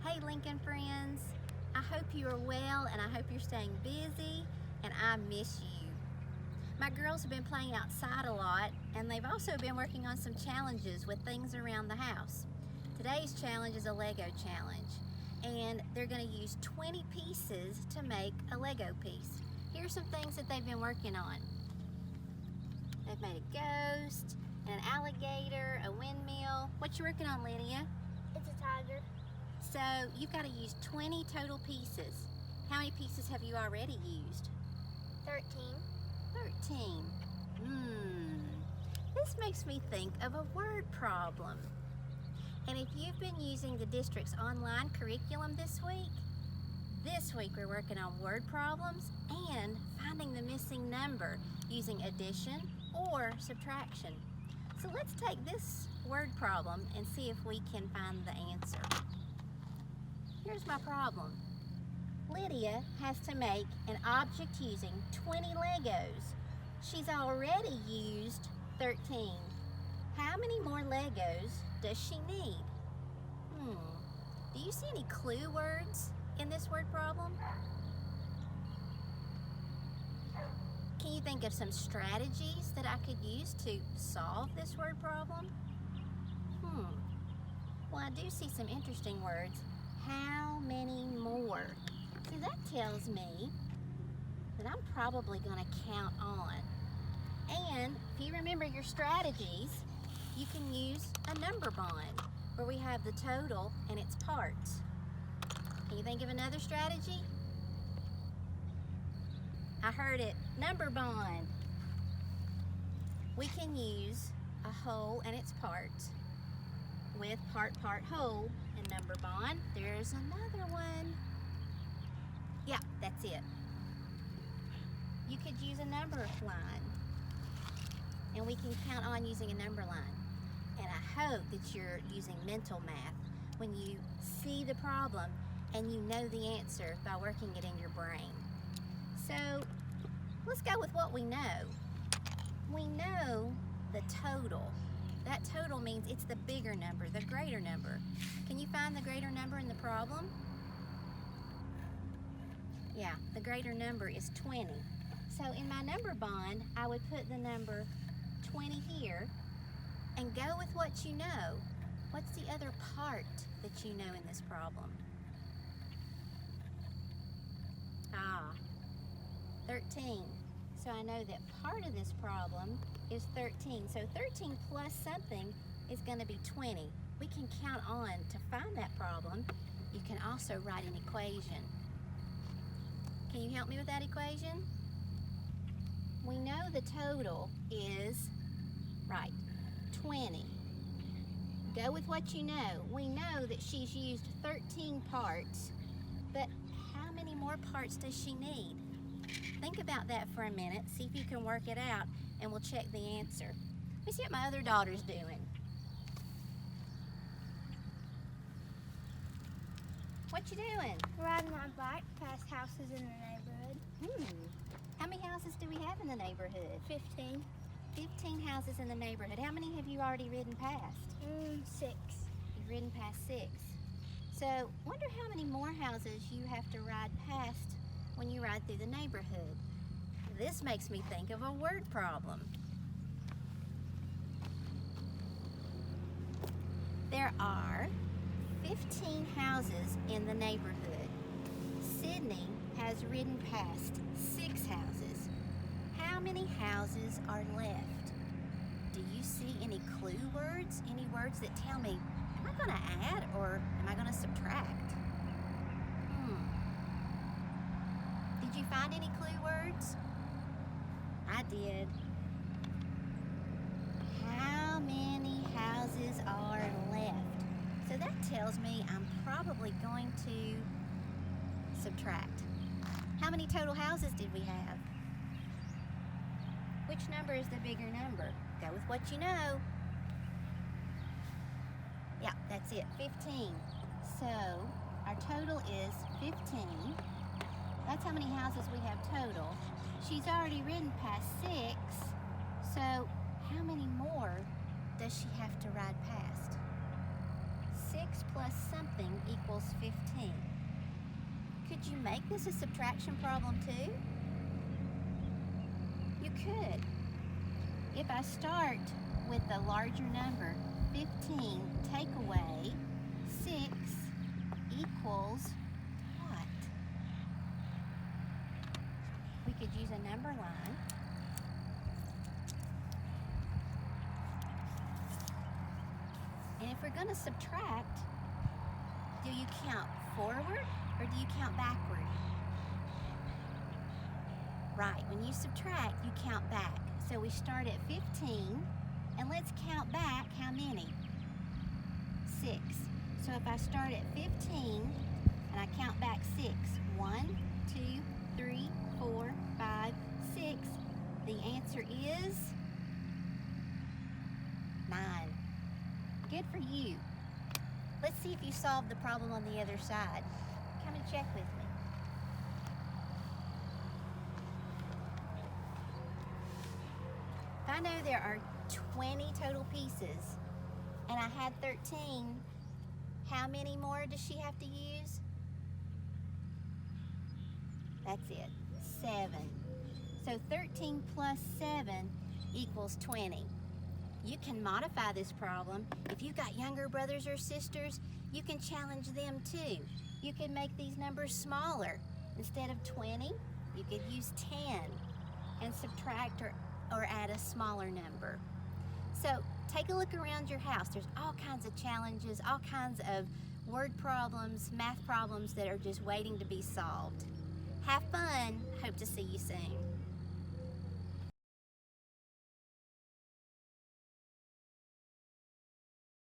Hey Lincoln friends, I hope you are well and I hope you're staying busy, and I miss you. My girls have been playing outside a lot, and they've also been working on some challenges with things around the house. Today's challenge is a Lego challenge, and they're going to use 20 pieces to make a Lego piece. Here's some things that they've been working on. They've made a ghost, an alligator, a windmill. What you working on, Lydia? It's a tiger. So you've got to use 20 total pieces. How many pieces have you already used? 13. 13. This makes me think of a word problem. And if you've been using the district's online curriculum this week we're working on word problems and finding the missing number using addition or subtraction. So let's take this word problem and see if we can find the answer. Here's my problem. Lydia has to make an object using 20 Legos. She's already used 13. How many more Legos does she need? Do you see any clue words in this word problem? Can you think of some strategies that I could use to solve this word problem? Well, I do see some interesting words. How many more? See, that tells me that I'm probably going to count on. And if you remember your strategies, you can use a number bond where we have the total and its parts. Can you think of another strategy? I heard it, number bond. We can use a whole and its parts with part, whole, and number bond. There's another one. Yeah, that's it. You could use a number line, and we can count on using a number line. And I hope that you're using mental math when you see the problem and you know the answer by working it in your brain. So let's go with what we know. We know the total. That total means it's the bigger number, the greater number. Can you find the greater number in the problem? Yeah, the greater number is 20. So in my number bond, I would put the number 20 here and go with what you know. What's the other part that you know in this problem? 13. So I know that part of this problem is 13. So 13 plus something is going to be 20. We can count on to find that problem. You can also write an equation. Can you help me with that equation? We know the total is, 20. Go with what you know. We know that she's used 13 parts, but how many more parts does she need? Think about that for a minute, see if you can work it out, and we'll check the answer. Let me see what my other daughter's doing. What you doing? Riding my bike past houses in the neighborhood. How many houses do we have in the neighborhood? 15. 15 houses in the neighborhood. How many have you already ridden past? 6. You've ridden past 6. So, wonder how many more houses you have to ride past when you ride through the neighborhood. This makes me think of a word problem. There are 15 houses in the neighborhood. Sydney has ridden past 6 houses. How many houses are left? Do you see any clue words? Any words that tell me, am I going to add or am I going to subtract? Did you find any clue words? I did. How many houses are left? So that tells me I'm probably going to subtract. How many total houses did we have? Which number is the bigger number? Go with what you know. Yeah, that's it, 15. So our total is 15. That's how many houses we have total. She's already ridden past 6, so how many more does she have to ride past? 6 6 plus something equals 15. Could you make this a subtraction problem too? You could. If I start with the larger number, 15, take away 6 equals what? We could use a number line. And if we're going to subtract, do you count forward or do you count backward? Right, when you subtract, you count back. So we start at 15, and let's count back how many? 6. So if I start at 15, and I count back 6, 1, 2, 3, 4, 5, 6, the answer is 9. Good for you. Let's see if you solved the problem on the other side. Come and check with me. If I know there are 20 total pieces and I had 13, how many more does she have to use? That's it, 7. So 13 plus 7 equals 20. You can modify this problem. If you've got younger brothers or sisters, you can challenge them too. You can make these numbers smaller. Instead of 20, you could use 10 and subtract or add a smaller number. So take a look around your house. There's all kinds of challenges, all kinds of word problems, math problems that are just waiting to be solved. Have fun. Hope to see you soon.